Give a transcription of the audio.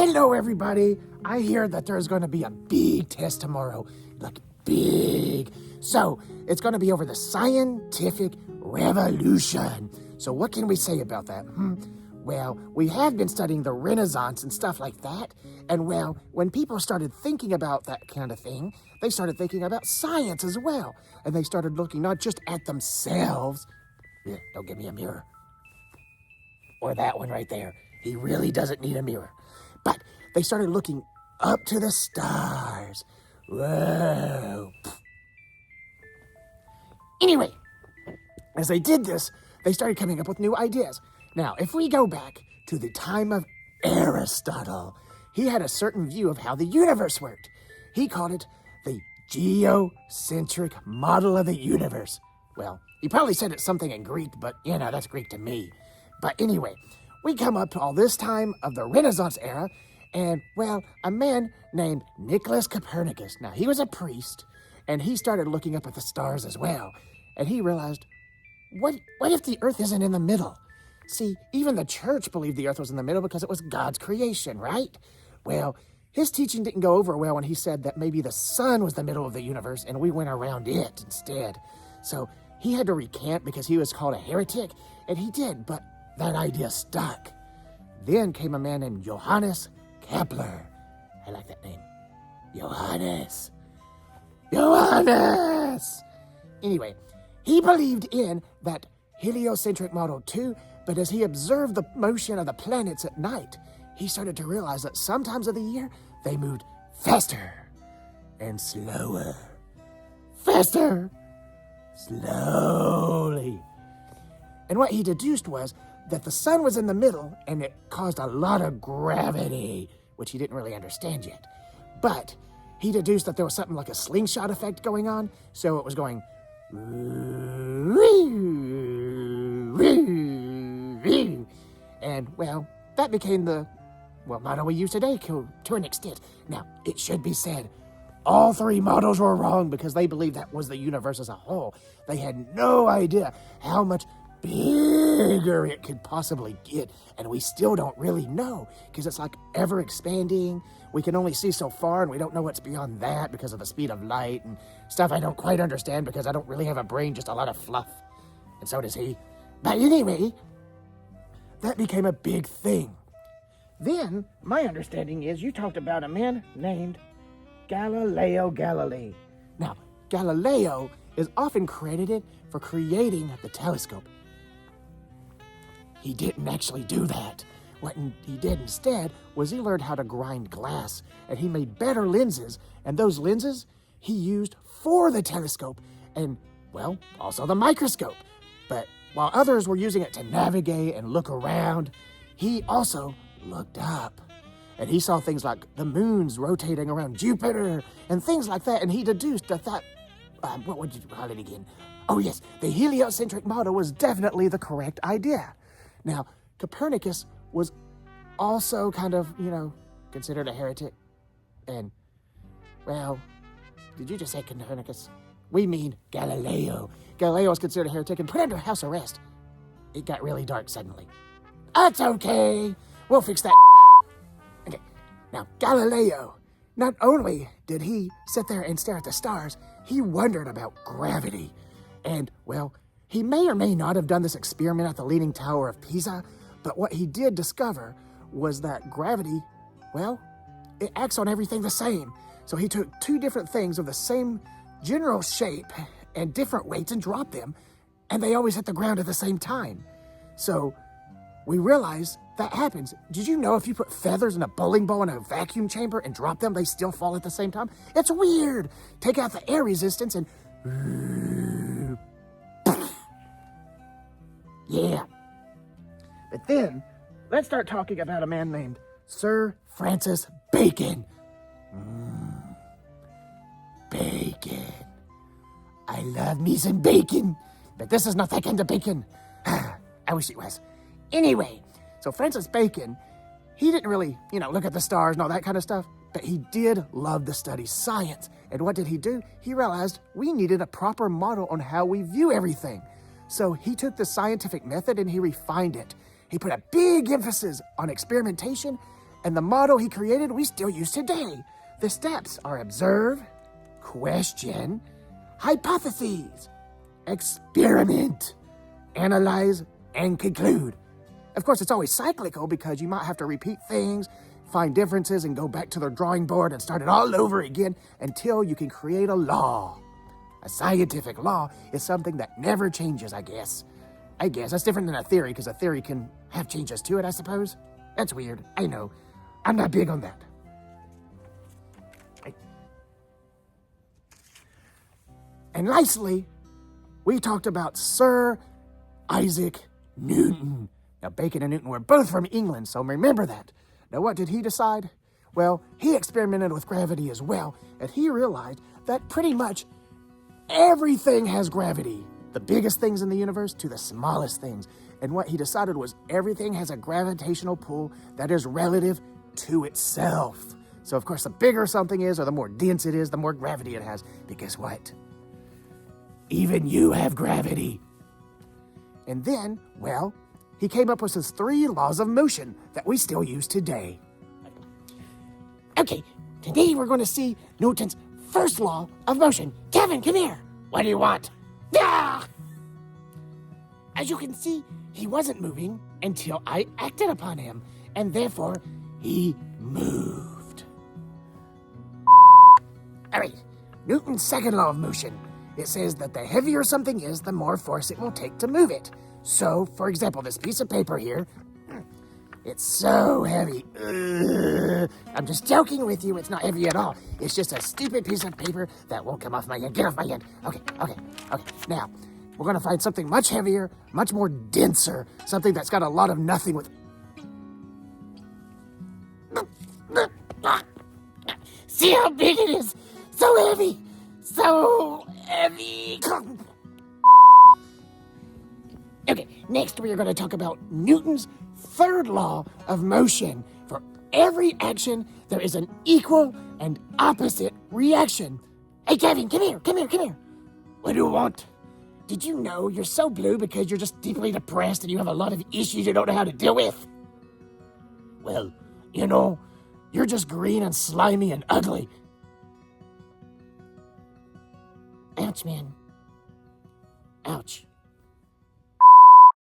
Hello, everybody. I hear that there's going to be a big test tomorrow. Like, big. So, it's going to be over the scientific revolution. So, what can we say about that? Well, we have been studying the Renaissance and stuff like that. And, well, when people started thinking about that kind of thing, they started thinking about science as well. And they started looking not just at themselves. Yeah, don't give me a mirror. Or that one right there. He really doesn't need a mirror. But they started looking up to the stars. Whoa. Anyway, as they did this, they started coming up with new ideas. Now, if we go back to the time of Aristotle, he had a certain view of how the universe worked. He called it the geocentric model of the universe. Well, he probably said it's something in Greek, but, that's Greek to me. But anyway, we come up to all this time of the Renaissance era, and, well, a man named Nicholas Copernicus. Now, he was a priest, and he started looking up at the stars as well. And he realized, what if the Earth isn't in the middle? See, even the church believed the Earth was in the middle because it was God's creation, right? Well, his teaching didn't go over well when he said that maybe the sun was the middle of the universe and we went around it instead. So he had to recant because he was called a heretic, and he did, but that idea stuck. Then came a man named Johannes Kepler. I like that name. Johannes. Anyway, he believed in that heliocentric model too, but as he observed the motion of the planets at night, he started to realize that some times of the year, they moved faster and slower. Faster, slowly. And what he deduced was that the sun was in the middle and it caused a lot of gravity, which he didn't really understand yet. But he deduced that there was something like a slingshot effect going on, so it was going... And, well, that became the model we use today to an extent. Now, it should be said, all three models were wrong because they believed that was the universe as a whole. They had no idea how much bigger it could possibly get, and we still don't really know because it's like ever expanding. We can only see so far, and we don't know what's beyond that because of the speed of light and stuff I don't quite understand because I don't really have a brain, just a lot of fluff, and so does he. But anyway, that became a big thing. Then, my understanding is you talked about a man named Galileo Galilei. Now, Galileo is often credited for creating the telescope. He didn't actually do that. What he did instead was he learned how to grind glass, and he made better lenses, and those lenses he used for the telescope and, well, also the microscope. But while others were using it to navigate and look around, he also looked up. And he saw things like the moons rotating around Jupiter and things like that, and he deduced that what would you call it again? Oh yes, the heliocentric model was definitely the correct idea. Now, Copernicus was also kind of, considered a heretic. And, well, did you just say Copernicus? We mean Galileo. Galileo was considered a heretic and put under house arrest. It got really dark suddenly. That's okay. We'll fix that. Okay, now Galileo, not only did he sit there and stare at the stars, he wondered about gravity. And, well, he may or may not have done this experiment at the Leaning Tower of Pisa, but what he did discover was that gravity, well, it acts on everything the same. So he took two different things of the same general shape and different weights and dropped them, and they always hit the ground at the same time. So we realize that happens. Did you know if you put feathers in a bowling ball in a vacuum chamber and drop them, they still fall at the same time? It's weird. Take out the air resistance and... Yeah. But then, let's start talking about a man named Sir Francis Bacon. Bacon. I love me some bacon, but this is not that kind of bacon. I wish it was. Anyway, so Francis Bacon, he didn't really, look at the stars and all that kind of stuff, but he did love to study science. And what did he do? He realized we needed a proper model on how we view everything. So he took the scientific method and he refined it. He put a big emphasis on experimentation And the model he created, we still use today. The steps are observe, question, hypotheses, experiment, analyze, and conclude. Of course, it's always cyclical because you might have to repeat things, find differences, and go back to the drawing board and start it all over again until you can create a law. A scientific law is something that never changes, I guess. That's different than a theory, because a theory can have changes to it, I suppose. That's weird, I know. I'm not big on that. And lastly, we talked about Sir Isaac Newton. Now, Bacon and Newton were both from England, so remember that. Now, what did he decide? Well, he experimented with gravity as well, and he realized that pretty much everything has gravity. The biggest things in the universe to the smallest things. And what he decided was everything has a gravitational pull that is relative to itself. So, of course, the bigger something is, or the more dense it is, the more gravity it has. But guess what? Even you have gravity. And then, well, he came up with his 3 laws of motion that we still use today. Okay, today we're going to see Newton's first law of motion. Kevin, come here. What do you want? Ah! As you can see, he wasn't moving until I acted upon him, and therefore he moved. All right, Newton's second law of motion. It says that the heavier something is, the more force it will take to move it. So, for example, this piece of paper here, it's so heavy. I'm just joking with you. It's not heavy at all. It's just a stupid piece of paper that won't come off my hand. Get off my hand. Okay. Now, we're going to find something much heavier, much more denser, something that's got a lot of nothing with... See how big it is? So heavy. So heavy. Okay, next we are going to talk about Newton's third law of motion. For every action, there is an equal and opposite reaction. Hey, Kevin, come here. What do you want? Did you know you're so blue because you're just deeply depressed and you have a lot of issues you don't know how to deal with? Well, you're just green and slimy and ugly. Ouch, man. Ouch.